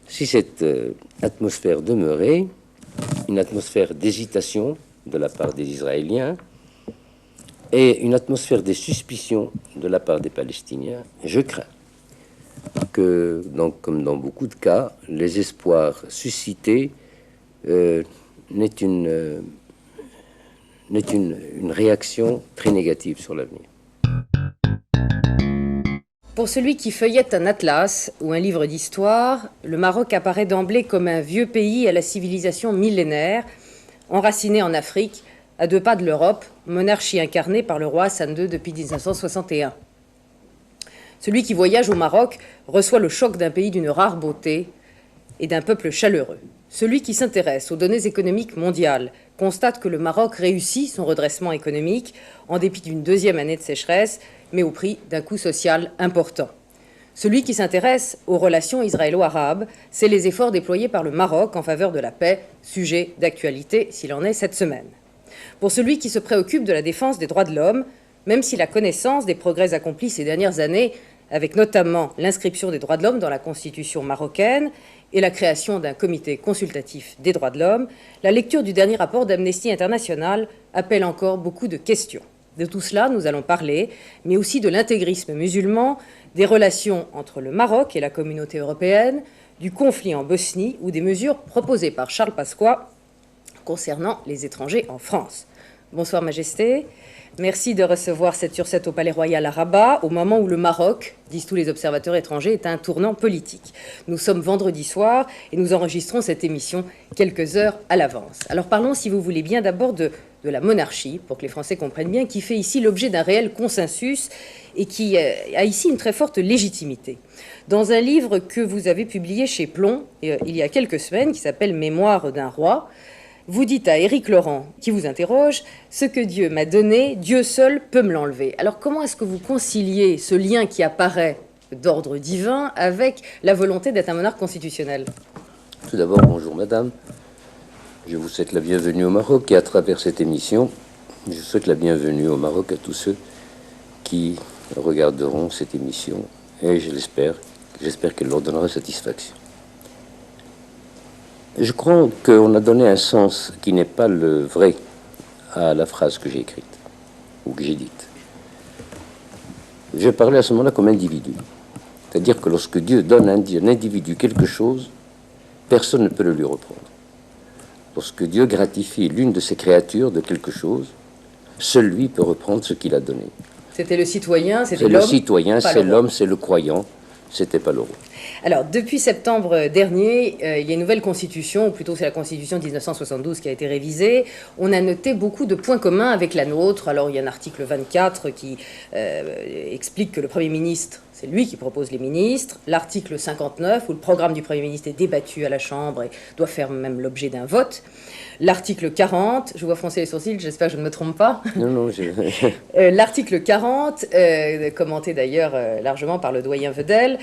si cette atmosphère demeurait, une atmosphère d'hésitation de la part des Israéliens et une atmosphère de suspicion de la part des Palestiniens, je crains que, comme dans beaucoup de cas, les espoirs suscités n'aient une réaction très négative sur l'avenir. Pour celui qui feuillette un atlas ou un livre d'histoire, le Maroc apparaît d'emblée comme un vieux pays à la civilisation millénaire, enraciné en Afrique, à 2 pas de l'Europe, monarchie incarnée par le roi Hassan II depuis 1961. Celui qui voyage au Maroc reçoit le choc d'un pays d'une rare beauté et d'un peuple chaleureux. Celui qui s'intéresse aux données économiques mondiales constate que le Maroc réussit son redressement économique en dépit d'une 2e année de sécheresse, mais au prix d'un coût social important. Celui qui s'intéresse aux relations israélo-arabes, c'est les efforts déployés par le Maroc en faveur de la paix, sujet d'actualité s'il en est cette semaine. Pour celui qui se préoccupe de la défense des droits de l'homme, même si la connaissance des progrès accomplis ces dernières années, avec notamment l'inscription des droits de l'homme dans la Constitution marocaine et la création d'un comité consultatif des droits de l'homme, la lecture du dernier rapport d'Amnesty International appelle encore beaucoup de questions. De tout cela, nous allons parler, mais aussi de l'intégrisme musulman, des relations entre le Maroc et la communauté européenne, du conflit en Bosnie ou des mesures proposées par Charles Pasqua concernant les étrangers en France. Bonsoir Majesté, merci de recevoir 7/7 au Palais Royal à Rabat, au moment où le Maroc, disent tous les observateurs étrangers, est à un tournant politique. Nous sommes vendredi soir et nous enregistrons cette émission quelques heures à l'avance. Alors parlons, si vous voulez bien, d'abord de la monarchie, pour que les Français comprennent bien, qui fait ici l'objet d'un réel consensus et qui a ici une très forte légitimité. Dans un livre que vous avez publié chez Plomb il y a quelques semaines, qui s'appelle « Mémoire d'un roi », vous dites à Éric Laurent, qui vous interroge, « Ce que Dieu m'a donné, Dieu seul peut me l'enlever ». Alors comment est-ce que vous conciliez ce lien qui apparaît d'ordre divin avec la volonté d'être un monarque constitutionnel? Tout d'abord, bonjour madame. Je vous souhaite la bienvenue au Maroc et à travers cette émission, je souhaite la bienvenue au Maroc à tous ceux qui regarderont cette émission et j'espère qu'elle leur donnera satisfaction. Je crois qu'on a donné un sens qui n'est pas le vrai à la phrase que j'ai écrite ou que j'ai dite. Je parlais à ce moment-là comme individu. C'est-à-dire que lorsque Dieu donne à un individu quelque chose, personne ne peut le lui reprendre. Lorsque Dieu gratifie l'une de ses créatures de quelque chose, seul lui peut reprendre ce qu'il a donné. C'était le citoyen, c'était l'homme. C'est le citoyen, c'est l'homme, c'est le croyant, c'était pas le roi. Alors, depuis septembre dernier, il y a une nouvelle constitution, ou plutôt c'est la constitution de 1972 qui a été révisée. On a noté beaucoup de points communs avec la nôtre. Alors, il y a un article 24 qui explique que le Premier ministre, c'est lui qui propose les ministres. L'article 59, où le programme du Premier ministre est débattu à la Chambre et doit faire même l'objet d'un vote. L'article 40, je vois froncer les sourcils, j'espère que je ne me trompe pas. Non, l'article 40, commenté d'ailleurs largement par le doyen Vedel,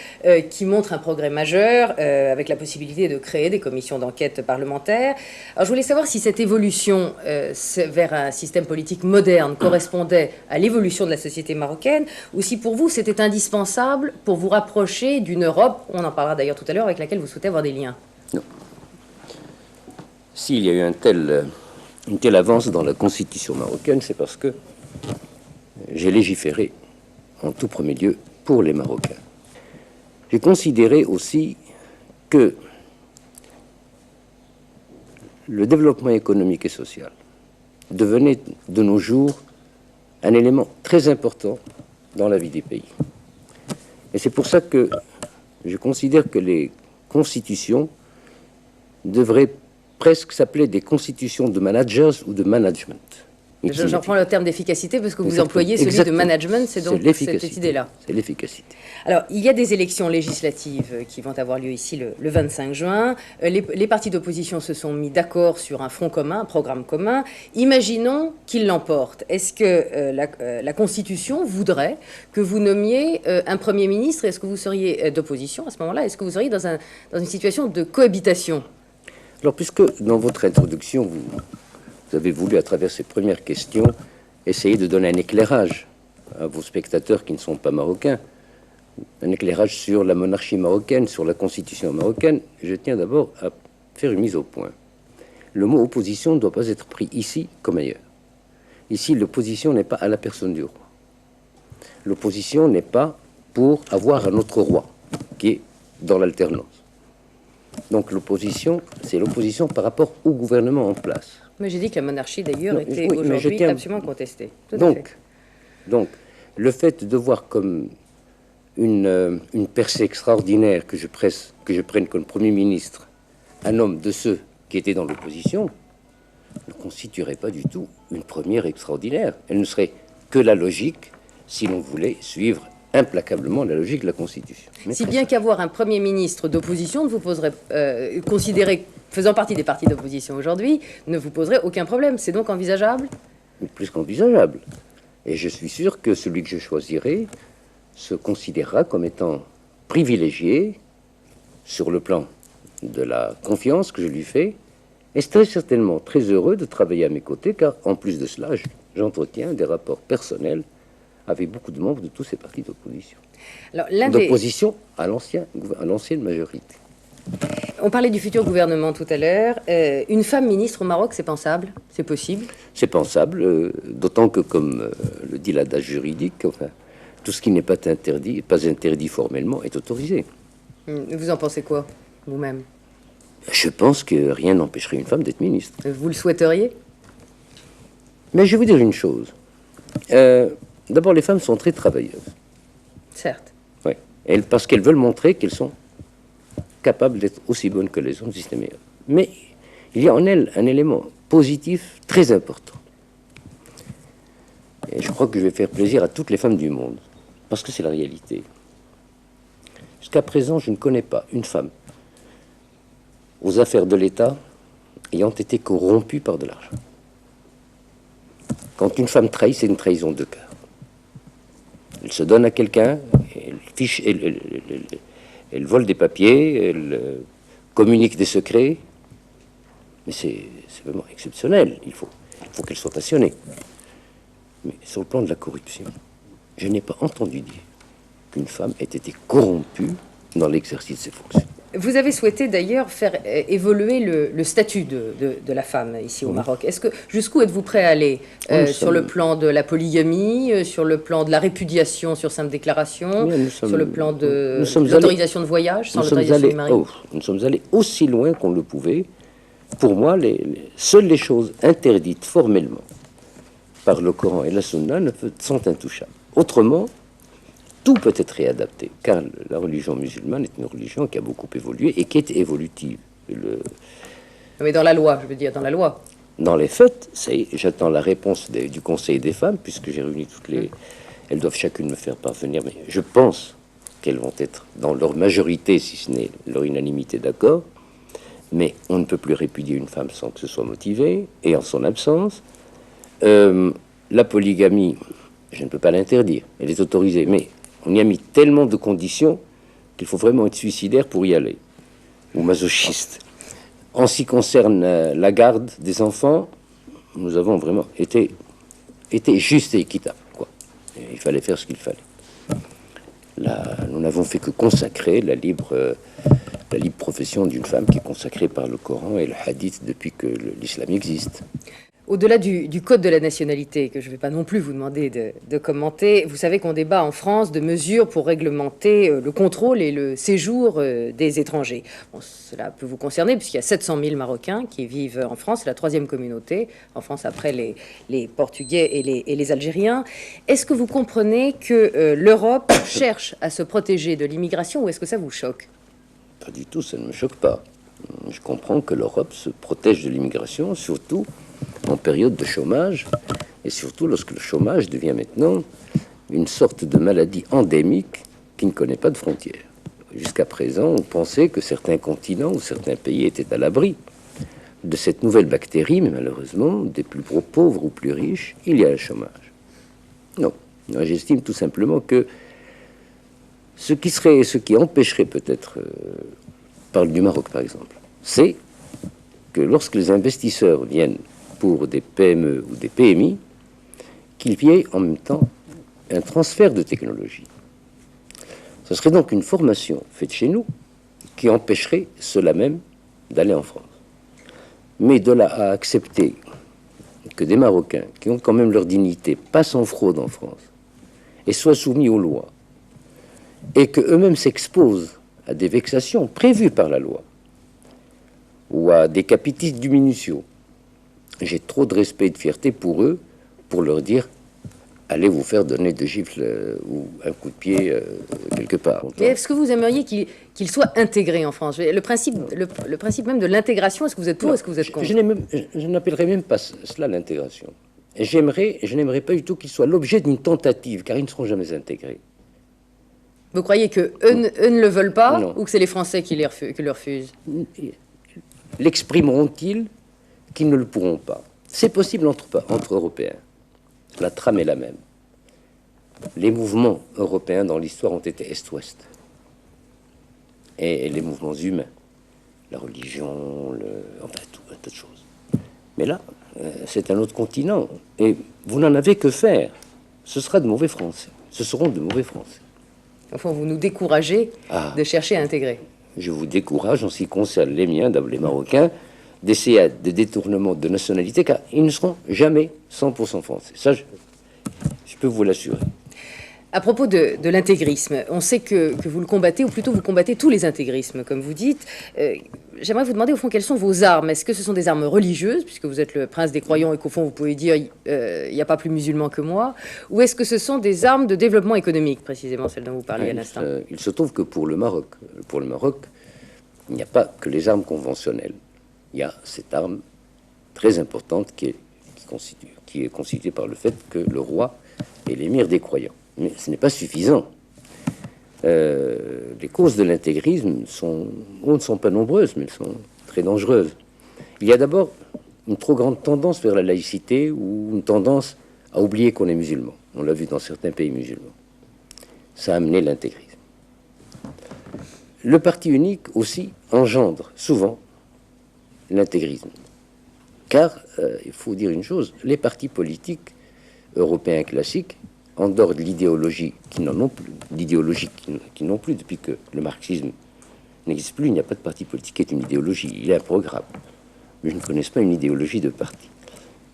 qui montre un progrès majeur avec la possibilité de créer des commissions d'enquête parlementaires. Alors je voulais savoir si cette évolution vers un système politique moderne correspondait à l'évolution de la société marocaine ou si pour vous c'était indispensable pour vous rapprocher d'une Europe, on en parlera d'ailleurs tout à l'heure, avec laquelle vous souhaitez avoir des liens. Non. S'il y a eu une telle avance dans la constitution marocaine, c'est parce que j'ai légiféré en tout premier lieu pour les Marocains. J'ai considéré aussi que le développement économique et social devenait de nos jours un élément très important dans la vie des pays. Et c'est pour ça que je considère que les constitutions devraient presque s'appeler des constitutions de managers ou de management. J'en prends le terme d'efficacité parce que vous employez celui de management, c'est donc cette idée-là. C'est l'efficacité. Alors, il y a des élections législatives qui vont avoir lieu ici le 25 juin. Les partis d'opposition se sont mis d'accord sur un front commun, un programme commun. Imaginons qu'ils l'emportent. Est-ce que la Constitution voudrait que vous nommiez un Premier ministre? Est-ce que vous seriez d'opposition à ce moment-là? Est-ce que vous seriez dans une situation de cohabitation? Alors, puisque dans votre introduction, vous avez voulu, à travers ces premières questions, essayer de donner un éclairage à vos spectateurs qui ne sont pas marocains, un éclairage sur la monarchie marocaine, sur la constitution marocaine, je tiens d'abord à faire une mise au point. Le mot opposition ne doit pas être pris ici comme ailleurs. Ici, l'opposition n'est pas à la personne du roi. L'opposition n'est pas pour avoir un autre roi qui est dans l'alternance. Donc l'opposition, c'est l'opposition par rapport au gouvernement en place. Mais j'ai dit que la monarchie, d'ailleurs, était oui, aujourd'hui absolument contestée. Donc, le fait de voir comme une percée extraordinaire que je prenne comme Premier ministre un homme de ceux qui étaient dans l'opposition ne constituerait pas du tout une première extraordinaire. Elle ne serait que la logique si l'on voulait suivre implacablement la logique de la Constitution. Mais si bien qu'avoir un Premier ministre d'opposition ne vous poserait, considéré faisant partie des partis d'opposition aujourd'hui, ne vous poserait aucun problème. C'est donc envisageable? Plus qu'envisageable. Et je suis sûr que celui que je choisirai se considérera comme étant privilégié sur le plan de la confiance que je lui fais, et très certainement très heureux de travailler à mes côtés, car en plus de cela, j'entretiens des rapports personnels avec beaucoup de membres de tous ces partis d'opposition. D'opposition à l'ancienne majorité. On parlait du futur gouvernement tout à l'heure. Une femme ministre au Maroc, c'est pensable? C'est possible? C'est pensable, d'autant que, comme le dit l'adage juridique, enfin, tout ce qui n'est pas interdit formellement est autorisé. Vous en pensez quoi, vous-même? Je pense que rien n'empêcherait une femme d'être ministre. Vous le souhaiteriez? Mais je vais vous dire une chose. D'abord, les femmes sont très travailleuses. Certes. Oui. Parce qu'elles veulent montrer qu'elles sont capables d'être aussi bonnes que les hommes, si ce n'est meilleur. Mais il y a en elles un élément positif très important. Et je crois que je vais faire plaisir à toutes les femmes du monde, parce que c'est la réalité. Jusqu'à présent, je ne connais pas une femme aux affaires de l'État ayant été corrompue par de l'argent. Quand une femme trahit, c'est une trahison de cœur. Elle se donne à quelqu'un, elle vole des papiers, elle communique des secrets, mais c'est vraiment exceptionnel. Il faut qu'elle soit passionnée. Mais sur le plan de la corruption, je n'ai pas entendu dire qu'une femme ait été corrompue dans l'exercice de ses fonctions. Vous avez souhaité d'ailleurs faire évoluer le statut de la femme ici au Maroc. Jusqu'où êtes-vous prêt à aller sur le plan de la polygamie, sur le plan de la répudiation sur simple déclaration, sur le plan de l'autorisation de voyage sans l'autorisation du mari? Nous sommes allés aussi loin qu'on le pouvait. Pour moi, seules les choses interdites formellement par le Coran et la Sunna sont intouchables. Autrement, tout peut être réadapté, car la religion musulmane est une religion qui a beaucoup évolué et qui est évolutive. Mais dans la loi, je veux dire, dans la loi. Dans les faits, j'attends la réponse du Conseil des femmes, puisque j'ai réuni toutes les... Elles doivent chacune me faire parvenir, mais je pense qu'elles vont être, dans leur majorité, si ce n'est leur unanimité, d'accord. Mais on ne peut plus répudier une femme sans que ce soit motivé, et en son absence. La polygamie, je ne peux pas l'interdire, elle est autorisée, mais on y a mis tellement de conditions qu'il faut vraiment être suicidaire pour y aller, ou masochiste. En ce qui concerne la garde des enfants, nous avons vraiment été juste et équitable, quoi. Et il fallait faire ce qu'il fallait. Là, nous n'avons fait que consacrer la libre profession d'une femme qui est consacrée par le Coran et le Hadith depuis que l'islam existe. Au-delà du code de la nationalité, que je ne vais pas non plus vous demander de commenter, vous savez qu'on débat en France de mesures pour réglementer le contrôle et le séjour des étrangers. Bon, cela peut vous concerner, puisqu'il y a 700 000 Marocains qui vivent en France. C'est la troisième communauté en France après les Portugais et les Algériens. Est-ce que vous comprenez que l'Europe cherche à se protéger de l'immigration, ou est-ce que ça vous choque? Pas du tout, ça ne me choque pas. Je comprends que l'Europe se protège de l'immigration, surtout en période de chômage, et surtout lorsque le chômage devient maintenant une sorte de maladie endémique qui ne connaît pas de frontières. Jusqu'à présent, on pensait que certains continents ou certains pays étaient à l'abri de cette nouvelle bactérie, mais malheureusement, des plus pauvres ou plus riches, il y a le chômage. Non, j'estime tout simplement que ce qui empêcherait peut-être, parle du Maroc par exemple, c'est que lorsque les investisseurs viennent pour des PME ou des PMI, qu'il y ait en même temps un transfert de technologie. Ce serait donc une formation faite chez nous qui empêcherait ceux-là même d'aller en France. Mais de là à accepter que des Marocains, qui ont quand même leur dignité, passent en fraude en France et soient soumis aux lois, et qu'eux-mêmes s'exposent à des vexations prévues par la loi, ou à des capitis diminution, j'ai trop de respect et de fierté pour eux, pour leur dire allez vous faire donner deux gifles ou un coup de pied quelque part. Mais est-ce que vous aimeriez qu'il soit intégré en France? Le principe même de l'intégration, est-ce que vous êtes pour, est-ce que vous êtes contre? Je n'appellerais même pas cela l'intégration. Je n'aimerais pas du tout qu'il soit l'objet d'une tentative, car ils ne seront jamais intégrés. Vous croyez que eux ne le veulent pas, Non. ou que c'est les Français qui le refusent? L'exprimeront-ils qu'ils ne le pourront pas? C'est possible entre Européens. La trame est la même. Les mouvements européens dans l'histoire ont été Est-Ouest. Et les mouvements humains, la religion, enfin tout un tas de choses. Mais là, c'est un autre continent. Et vous n'en avez que faire. Ce sera de mauvais Français. Ce seront de mauvais Français. Enfin, vous nous découragez de chercher à intégrer. Je vous décourage, en ce qui concerne les miens, d'abord les Marocains, d'essayer des détournements de nationalité, car ils ne seront jamais 100% français. Ça, je peux vous l'assurer. À propos de l'intégrisme, on sait que vous le combattez, ou plutôt vous combattez tous les intégrismes, comme vous dites. J'aimerais vous demander, au fond, quelles sont vos armes? Est-ce que ce sont des armes religieuses, puisque vous êtes le prince des croyants et qu'au fond, vous pouvez dire il n'y a pas plus musulman que moi? Ou est-ce que ce sont des armes de développement économique, précisément celles dont vous parliez à l'instant? Il se trouve que pour le Maroc, il n'y a pas que les armes conventionnelles. Il y a cette arme très importante qui est constituée par le fait que le roi est l'émir des croyants. Mais ce n'est pas suffisant. Les causes de l'intégrisme ne sont pas nombreuses, mais elles sont très dangereuses. Il y a d'abord une trop grande tendance vers la laïcité ou une tendance à oublier qu'on est musulman. On l'a vu dans certains pays musulmans. Ça a amené l'intégrisme. Le parti unique aussi engendre souvent l'intégrisme. Car, il faut dire une chose, les partis politiques européens classiques, en dehors de l'idéologie qui n'ont plus depuis que le marxisme n'existe plus, il n'y a pas de parti politique qui est une idéologie, il y a un programme. Mais je ne connais pas une idéologie de parti.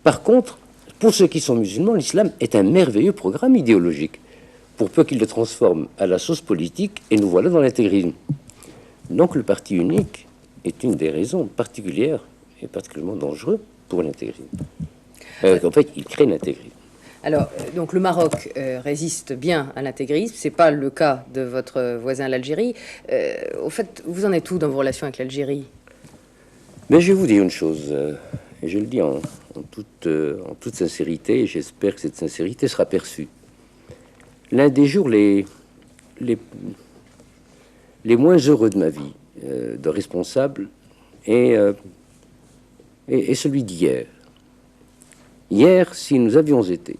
Par contre, pour ceux qui sont musulmans, l'islam est un merveilleux programme idéologique, pour peu qu'il le transforme à la sauce politique, et nous voilà dans l'intégrisme. Donc le parti unique est une des raisons particulières et particulièrement dangereux pour l'intégrisme. En fait, il crée l'intégrisme. Alors, donc le Maroc résiste bien à l'intégrisme. C'est pas le cas de votre voisin l'Algérie. Au fait, vous en êtes où dans vos relations avec l'Algérie? Mais je vais vous dire une chose, et je le dis en toute sincérité, et j'espère que cette sincérité sera perçue. L'un des jours les moins heureux de ma vie de responsable est celui d'hier. Hier, si nous avions été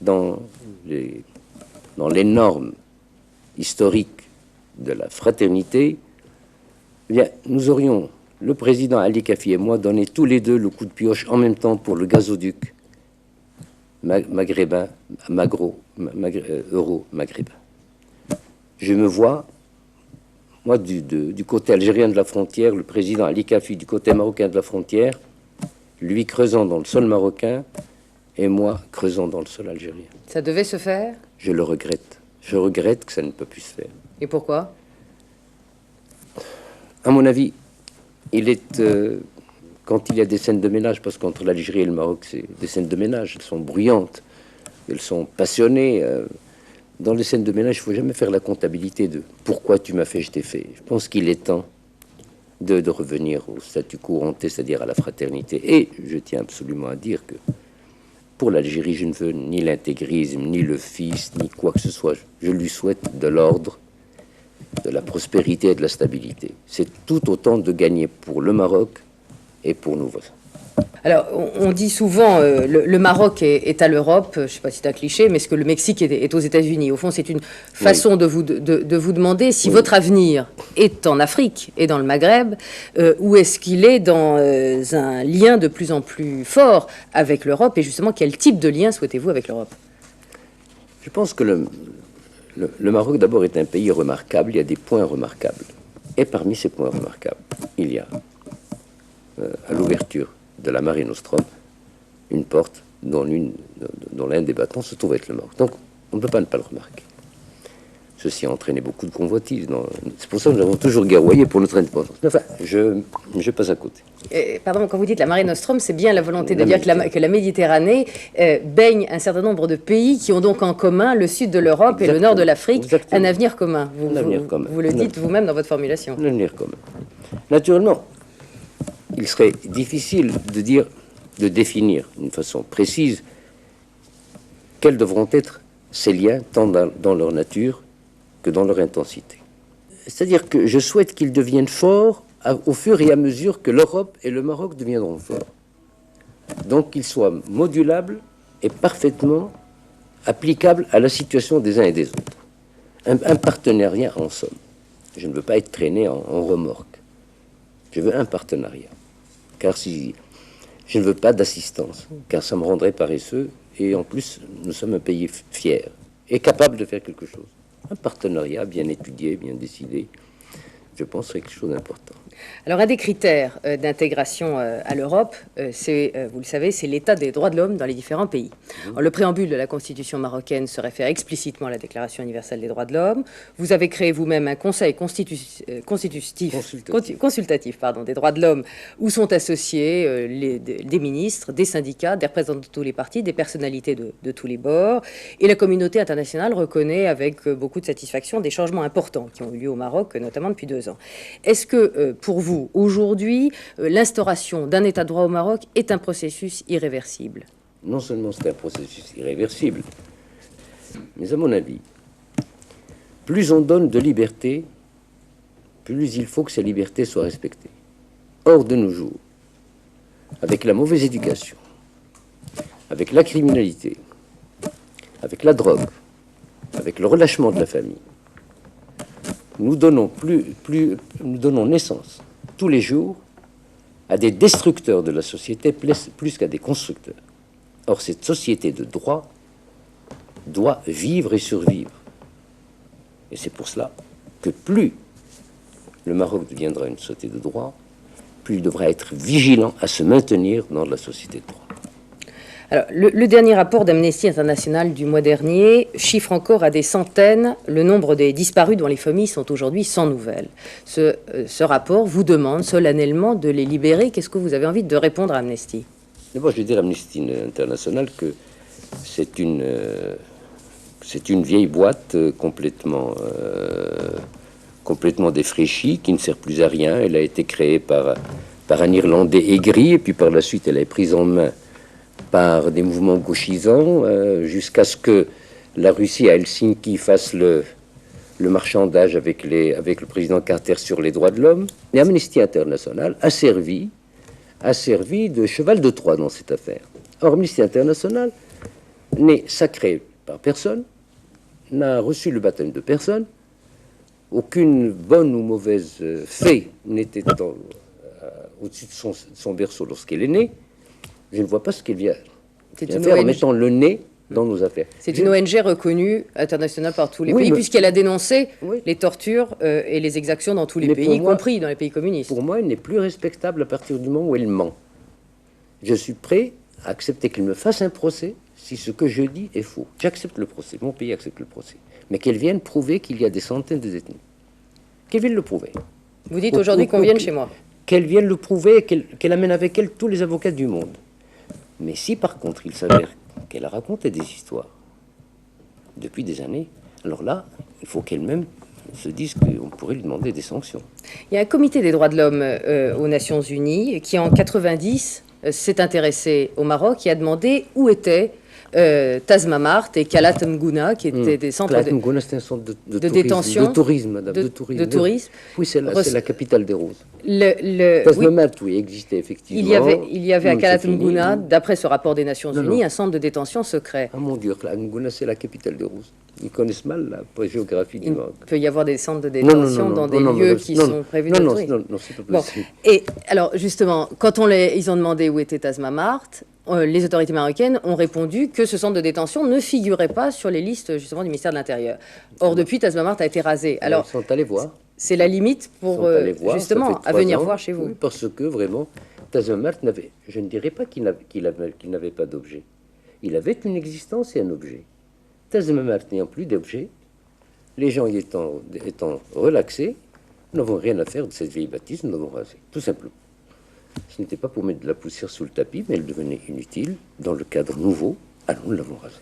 dans les normes historiques de la fraternité, eh bien, nous aurions, le président Ali Kafi et moi, donné tous les deux le coup de pioche en même temps pour le gazoduc maghrébin, euro-maghrébin. Je me vois, moi, du côté algérien de la frontière, le président Ali Kafi du côté marocain de la frontière, lui creusant dans le sol marocain et moi creusant dans le sol algérien. Ça devait se faire? Je le regrette. Je regrette que ça ne peut plus se faire. Et pourquoi? À mon avis, quand il y a des scènes de ménage, parce qu'entre l'Algérie et le Maroc, c'est des scènes de ménage, elles sont bruyantes, elles sont passionnées. Dans les scènes de ménage, il ne faut jamais faire la comptabilité de pourquoi tu m'as fait, je t'ai fait. Je pense qu'il est temps de revenir au statu quo ante, c'est-à-dire à la fraternité. Et je tiens absolument à dire que pour l'Algérie, je ne veux ni l'intégrisme, ni le fils, ni quoi que ce soit. Je lui souhaite de l'ordre, de la prospérité et de la stabilité. C'est tout autant de gagner pour le Maroc et pour nos voisins. Alors, on dit souvent le Maroc est à l'Europe, je ne sais pas si c'est un cliché, mais est-ce que le Mexique est aux États-Unis? Au fond, c'est une façon de vous demander si votre avenir est en Afrique et dans le Maghreb, ou est-ce qu'il est dans un lien de plus en plus fort avec l'Europe, et justement, quel type de lien souhaitez-vous avec l'Europe? Je pense que Le Maroc, d'abord, est un pays remarquable. Il y a des points remarquables. Et parmi ces points remarquables, il y a, à l'ouverture de la Mare Nostrum, une porte dont l'un des battants se trouve être le Maroc. Donc, on ne peut pas ne pas le remarquer. Ceci a entraîné beaucoup de convoitises. C'est pour ça que nous avons toujours guerroyé pour notre indépendance. Mais enfin, je passe à côté. Pardon, quand vous dites la Mare Nostrum, c'est bien la volonté de dire que la Méditerranée baigne un certain nombre de pays qui ont donc en commun le sud de l'Europe et le nord de l'Afrique, un avenir commun. Vous le dites vous-même dans votre formulation. Un avenir commun. Naturellement, il serait difficile de définir d'une façon précise quels devront être ces liens, tant dans leur nature que dans leur intensité. C'est-à-dire que je souhaite qu'ils deviennent forts au fur et à mesure que l'Europe et le Maroc deviendront forts. Donc qu'ils soient modulables et parfaitement applicables à la situation des uns et des autres. Un partenariat en somme. Je ne veux pas être traîné en remorque. Je veux un partenariat. Car si je ne veux pas d'assistance, car ça me rendrait paresseux, et en plus, nous sommes un pays fier et capable de faire quelque chose. Un partenariat bien étudié, bien décidé, je pense, serait quelque chose d'important. Alors, un des critères d'intégration à l'Europe, vous le savez, c'est l'état des droits de l'homme dans les différents pays. Alors, le préambule de la Constitution marocaine se réfère explicitement à la Déclaration universelle des droits de l'homme. Vous avez créé vous-même un conseil consultatif des droits de l'homme où sont associés des ministres, des syndicats, des représentants de tous les partis, des personnalités de tous les bords. Et la communauté internationale reconnaît avec beaucoup de satisfaction des changements importants qui ont eu lieu au Maroc, notamment depuis 2 ans. Est-ce que, pour vous, aujourd'hui, l'instauration d'un État de droit au Maroc est un processus irréversible? Non seulement c'est un processus irréversible, mais à mon avis, plus on donne de liberté, plus il faut que ces libertés soient respectées. Or, de nos jours, avec la mauvaise éducation, avec la criminalité, avec la drogue, avec le relâchement de la famille, nous donnons naissance tous les jours à des destructeurs de la société plus qu'à des constructeurs. Or, cette société de droit doit vivre et survivre. Et c'est pour cela que plus le Maroc deviendra une société de droit, plus il devra être vigilant à se maintenir dans la société de droit. Alors, le dernier rapport d'Amnesty International du mois dernier chiffre encore à des centaines le nombre des disparus dont les familles sont aujourd'hui sans nouvelles. Ce rapport vous demande solennellement de les libérer. Qu'est-ce que vous avez envie de répondre à Amnesty? D'abord, je vais dire à Amnesty International que c'est une vieille boîte complètement défraîchie, qui ne sert plus à rien. Elle a été créée par un Irlandais aigri, et puis par la suite, elle est prise en main par des mouvements gauchisants, jusqu'à ce que la Russie à Helsinki fasse le marchandage avec le président Carter sur les droits de l'homme. Et Amnesty International a servi de cheval de Troie dans cette affaire. Or, Amnesty International n'est sacré par personne, n'a reçu le baptême de personne, aucune bonne ou mauvaise fée n'était au-dessus de son berceau lorsqu'elle est née. Je ne vois pas ce qu'elle vient faire en mettant le nez dans nos affaires. C'est une ONG reconnue internationale par tous les pays, puisqu'elle a dénoncé les tortures et les exactions dans tous les pays, y compris dans les pays communistes. Pour moi, elle n'est plus respectable à partir du moment où elle ment. Je suis prêt à accepter qu'elle me fasse un procès si ce que je dis est faux. J'accepte le procès, mon pays accepte le procès. Mais qu'elle vienne prouver qu'il y a des centaines de détenus. Qu'elle vienne le prouver. Vous dites aujourd'hui qu'on vienne chez moi. Qu'elle vienne le prouver, qu'elle amène avec elle tous les avocats du monde. Mais si par contre il s'avère qu'elle a raconté des histoires depuis des années, alors là, il faut qu'elle-même se dise qu'on pourrait lui demander des sanctions. Il y a un comité des droits de l'homme aux Nations Unies qui, en 90, s'est intéressé au Maroc et a demandé où étaient Tazmamart et Kalat Mgouna, qui étaient des centres c'est un centre de détention. De tourisme, madame. De tourisme. Oui, c'est la capitale des roses. Tazmamart, oui, existait effectivement. Il y avait à Kalat Mgouna, d'après ce rapport des Nations Unies, un centre de détention secret. Ah mon Dieu, Kalat Mgouna, c'est la capitale des roses. Ils connaissent mal la géographie du Maroc. Il peut y avoir des centres de détention dans des lieux qui sont prévus de tourisme. Non, c'est pas possible. Et alors, justement, quand ils ont demandé où était Tazmamart, les autorités marocaines ont répondu que ce centre de détention ne figurait pas sur les listes justement du ministère de l'Intérieur. Or, depuis, Tazmamart a été rasé. Alors, ils sont allés voir. C'est la limite pour justement à venir voir chez vous. Oui, parce que vraiment, Tazmamart n'avait, je ne dirais pas qu'il n'avait pas d'objet. Il avait une existence et un objet. Tazmamart n'ayant plus d'objet, les gens y étant relaxés, nous n'avons rien à faire de cette vieille bâtisse, nous l'avons rasée, tout simplement. Ce n'était pas pour mettre de la poussière sous le tapis, mais elle devenait inutile. Dans le cadre nouveau, alors nous l'avons rasée.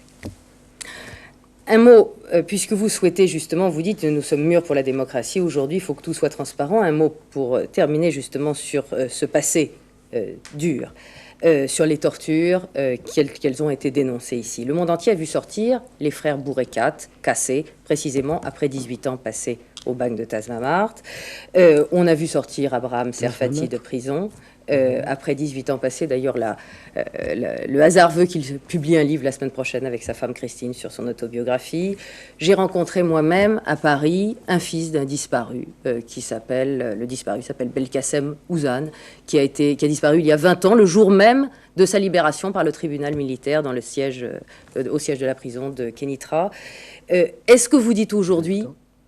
Un mot, puisque vous souhaitez justement, vous dites nous sommes mûrs pour la démocratie, aujourd'hui il faut que tout soit transparent. Un mot pour terminer justement sur ce passé dur, sur les tortures, qu'elles ont été dénoncées ici. Le monde entier a vu sortir les frères Bourekat, cassés, précisément après 18 ans passés au bagne de Tazmamart. On a vu sortir Abraham Serfati de prison. Après 18 ans passés, d'ailleurs, le hasard veut qu'il publie un livre la semaine prochaine avec sa femme Christine sur son autobiographie. J'ai rencontré moi-même à Paris un fils d'un disparu le disparu s'appelle Belkacem Ouzane, qui a disparu il y a 20 ans, le jour même de sa libération par le tribunal militaire dans au siège de la prison de Kénitra. Est-ce que vous dites aujourd'hui,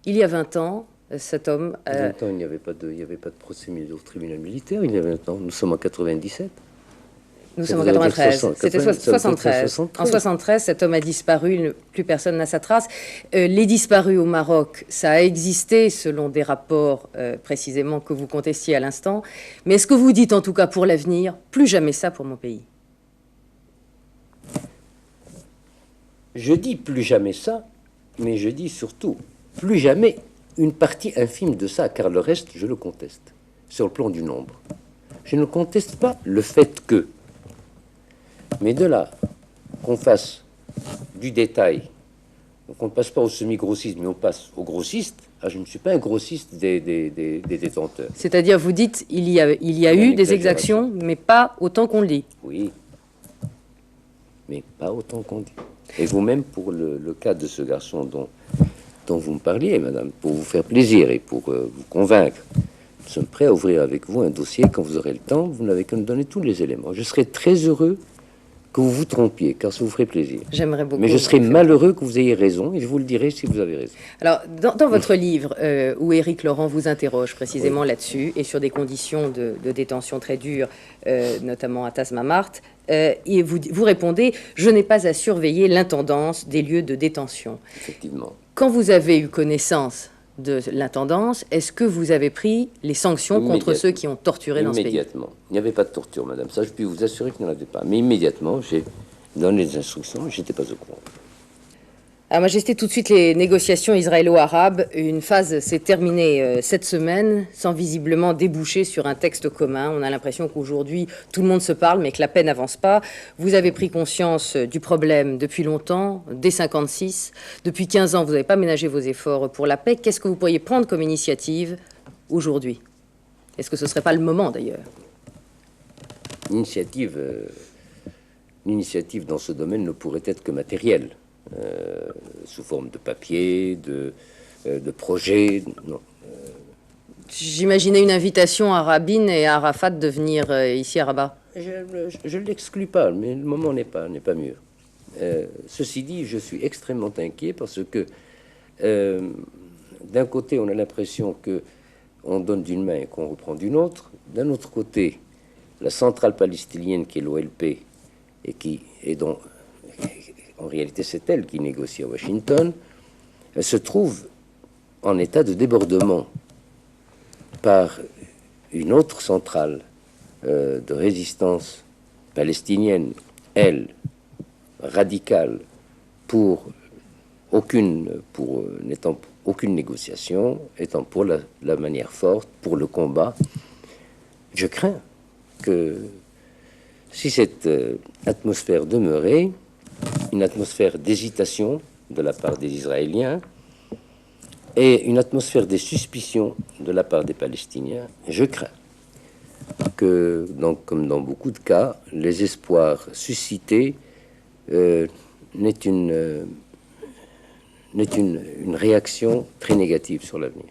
il y a 20 ans, cet homme... Il y a 20 ans, il n'y avait pas de procès au tribunal militaire. Il y a 20 ans, nous sommes en 97. Nous sommes en 93. C'était 73. En 73, cet homme a disparu, plus personne n'a sa trace. Les disparus au Maroc, ça a existé selon des rapports précisément que vous contestiez à l'instant. Mais est-ce que vous dites en tout cas pour l'avenir, plus jamais ça pour mon pays? Je dis plus jamais ça, mais je dis surtout plus jamais une partie infime de ça, car le reste, je le conteste, sur le plan du nombre. Je ne conteste pas le fait que, mais de là qu'on fasse du détail, qu'on ne passe pas au semi-grossiste, mais on passe au grossiste, je ne suis pas un grossiste des détenteurs. C'est-à-dire, vous dites, il y a eu des exactions, mais pas autant qu'on le dit. Oui, mais pas autant qu'on dit. Et vous-même, pour le cas de ce garçon dont vous me parliez, madame, pour vous faire plaisir et pour vous convaincre, nous sommes prêts à ouvrir avec vous un dossier quand vous aurez le temps. Vous n'avez qu'à nous donner tous les éléments. Je serai très heureux que vous vous trompiez, car ça vous ferait plaisir. J'aimerais beaucoup. Mais je serai malheureux que vous ayez raison, et je vous le dirai si vous avez raison. Alors, dans votre livre, où Éric Laurent vous interroge précisément là-dessus, et sur des conditions de détention très dures, notamment à Tazmamart, et vous répondez « Je n'ai pas à surveiller l'intendance des lieux de détention ». Effectivement. Quand vous avez eu connaissance de l'intendance, est-ce que vous avez pris les sanctions contre ceux qui ont torturé dans ce pays? Immédiatement. Il n'y avait pas de torture, madame. Ça, je puis vous assurer qu'il n'y en avait pas. Mais immédiatement, j'ai donné des instructions et je n'étais pas au courant. À Majesté, tout de suite, les négociations israélo-arabes. Une phase s'est terminée cette semaine, sans visiblement déboucher sur un texte commun. On a l'impression qu'aujourd'hui, tout le monde se parle, mais que la paix n'avance pas. Vous avez pris conscience du problème depuis longtemps, dès 56. Depuis 15 ans, vous n'avez pas ménagé vos efforts pour la paix. Qu'est-ce que vous pourriez prendre comme initiative aujourd'hui? Est-ce que ce ne serait pas le moment, d'ailleurs? L'initiative dans ce domaine ne pourrait être que matérielle. Sous forme de papier, de projet. Non. J'imaginais une invitation à Rabin et à Arafat de venir ici à Rabat. Je ne l'exclus pas, mais le moment n'est pas mûr. Ceci dit, je suis extrêmement inquiet parce que d'un côté, on a l'impression que on donne d'une main et qu'on reprend d'une autre. D'un autre côté, la centrale palestinienne qui est l'OLP et dont en réalité, c'est elle qui négocie à Washington. Elle se trouve en état de débordement par une autre centrale de résistance palestinienne, elle, radicale, n'étant aucune négociation, étant pour la manière forte, pour le combat. Je crains que si cette atmosphère demeurait, une atmosphère d'hésitation de la part des Israéliens et une atmosphère de suspicion de la part des Palestiniens. Je crains que, comme dans beaucoup de cas, les espoirs suscités n'aient une réaction très négative sur l'avenir.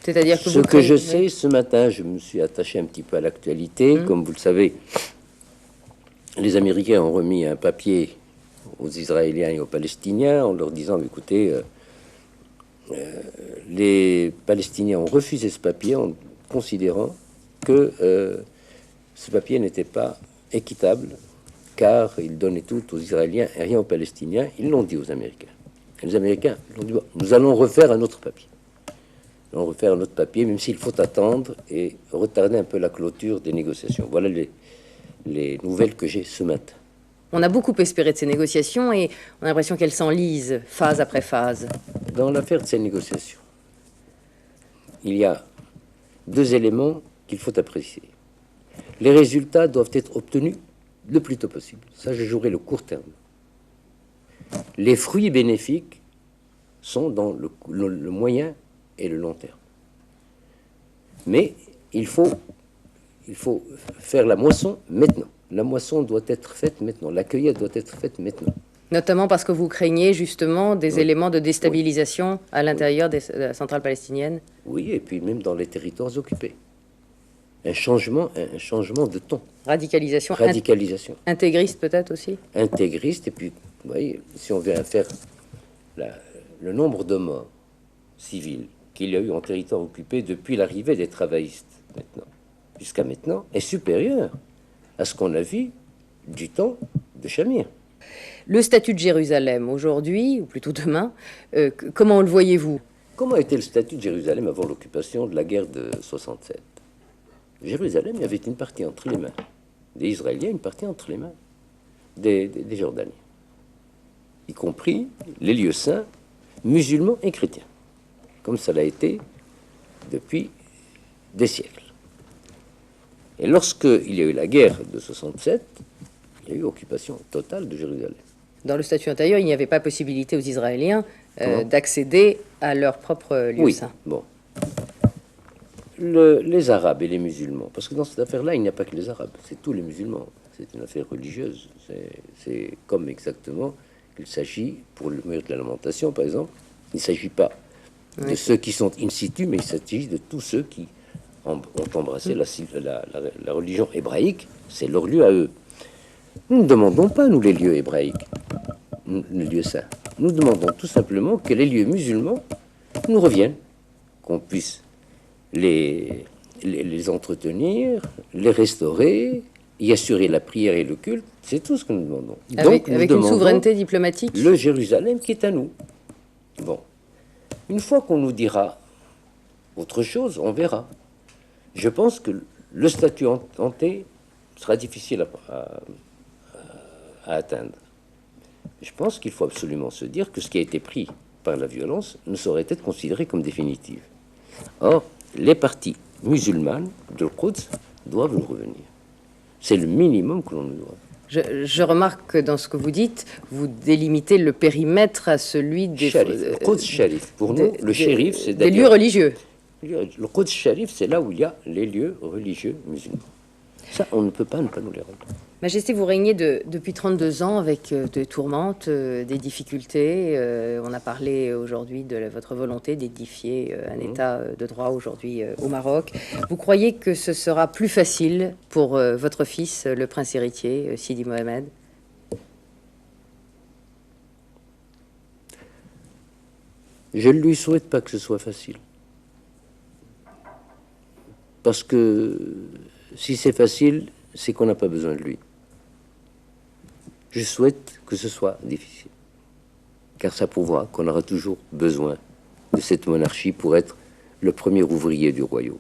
C'est-à-dire que ce que je sais, ce matin, je me suis attaché un petit peu à l'actualité. Comme vous le savez, les Américains ont remis un papier aux Israéliens et aux Palestiniens en leur disant, écoutez, les Palestiniens ont refusé ce papier en considérant que ce papier n'était pas équitable, car il donnait tout aux Israéliens et rien aux Palestiniens. Ils l'ont dit aux Américains. Et les Américains l'ont dit, bon, nous allons refaire un autre papier. Nous allons refaire un autre papier, même s'il faut attendre et retarder un peu la clôture des négociations. Voilà les nouvelles que j'ai ce matin. On a beaucoup espéré de ces négociations et on a l'impression qu'elles s'enlisent phase après phase. Dans l'affaire de ces négociations, il y a deux éléments qu'il faut apprécier. Les résultats doivent être obtenus le plus tôt possible. Ça, je jouerai le court terme. Les fruits bénéfiques sont dans le moyen et le long terme. Mais il faut faire la moisson maintenant. La moisson doit être faite maintenant. La cueillette doit être faite maintenant. Notamment parce que vous craignez justement des éléments de déstabilisation à l'intérieur de la centrale palestinienne. Oui, et puis même dans les territoires occupés. Un changement de ton. Radicalisation. Intégriste peut-être aussi. Intégriste, et puis, vous voyez, si on vient faire le nombre de morts civils qu'il y a eu en territoire occupé depuis l'arrivée des travaillistes maintenant, jusqu'à maintenant, est supérieur à ce qu'on a vu du temps de Shamir. Le statut de Jérusalem aujourd'hui, ou plutôt demain, comment le voyez-vous? Comment était le statut de Jérusalem avant l'occupation de la guerre de 67? Jérusalem, il y avait une partie entre les mains des Israéliens, une partie entre les mains des Jordaniens, y compris les lieux saints musulmans et chrétiens, comme ça l'a été depuis des siècles. Et lorsqu'il y a eu la guerre de 67, il y a eu occupation totale de Jérusalem. Dans le statut intérieur, il n'y avait pas possibilité aux Israéliens d'accéder à leur propre lieu saint. Bon. Les Arabes et les musulmans, parce que dans cette affaire-là, il n'y a pas que les Arabes, c'est tous les musulmans. C'est une affaire religieuse. C'est comme exactement qu'il s'agit, pour le mur de la lamentation, par exemple, il ne s'agit pas de ceux qui sont in situ, mais il s'agit de tous ceux qui ont embrassé la religion hébraïque. C'est leur lieu à eux. Nous ne demandons pas, nous, les lieux hébraïques, les lieux saints. Nous demandons tout simplement que les lieux musulmans nous reviennent, qu'on puisse les entretenir, les restaurer, y assurer la prière et le culte. C'est tout ce que nous demandons. Avec une souveraineté diplomatique. Le Jérusalem qui est à nous. Bon. Une fois qu'on nous dira autre chose, on verra. Je pense que le statut hanté sera difficile à atteindre. Je pense qu'il faut absolument se dire que ce qui a été pris par la violence ne saurait être considéré comme définitif. Or, les parties musulmanes de Quds doivent nous revenir. C'est le minimum que l'on nous doit. Je remarque que dans ce que vous dites, vous délimitez le périmètre à celui des... Le Quds Sharif. Pour nous, le shérif, c'est des lieux religieux. Le Quds Sharif, c'est là où il y a les lieux religieux musulmans. Ça, on ne peut pas ne pas nous les rendre. Majesté, vous régnez depuis 32 ans avec des tourmentes, des difficultés. On a parlé aujourd'hui de votre volonté d'édifier un État de droit aujourd'hui au Maroc. Vous croyez que ce sera plus facile pour votre fils, le prince héritier, Sidi Mohamed? Je ne lui souhaite pas que ce soit facile. Parce que si c'est facile, c'est qu'on n'a pas besoin de lui. Je souhaite que ce soit difficile, car ça prouvera qu'on aura toujours besoin de cette monarchie pour être le premier ouvrier du royaume.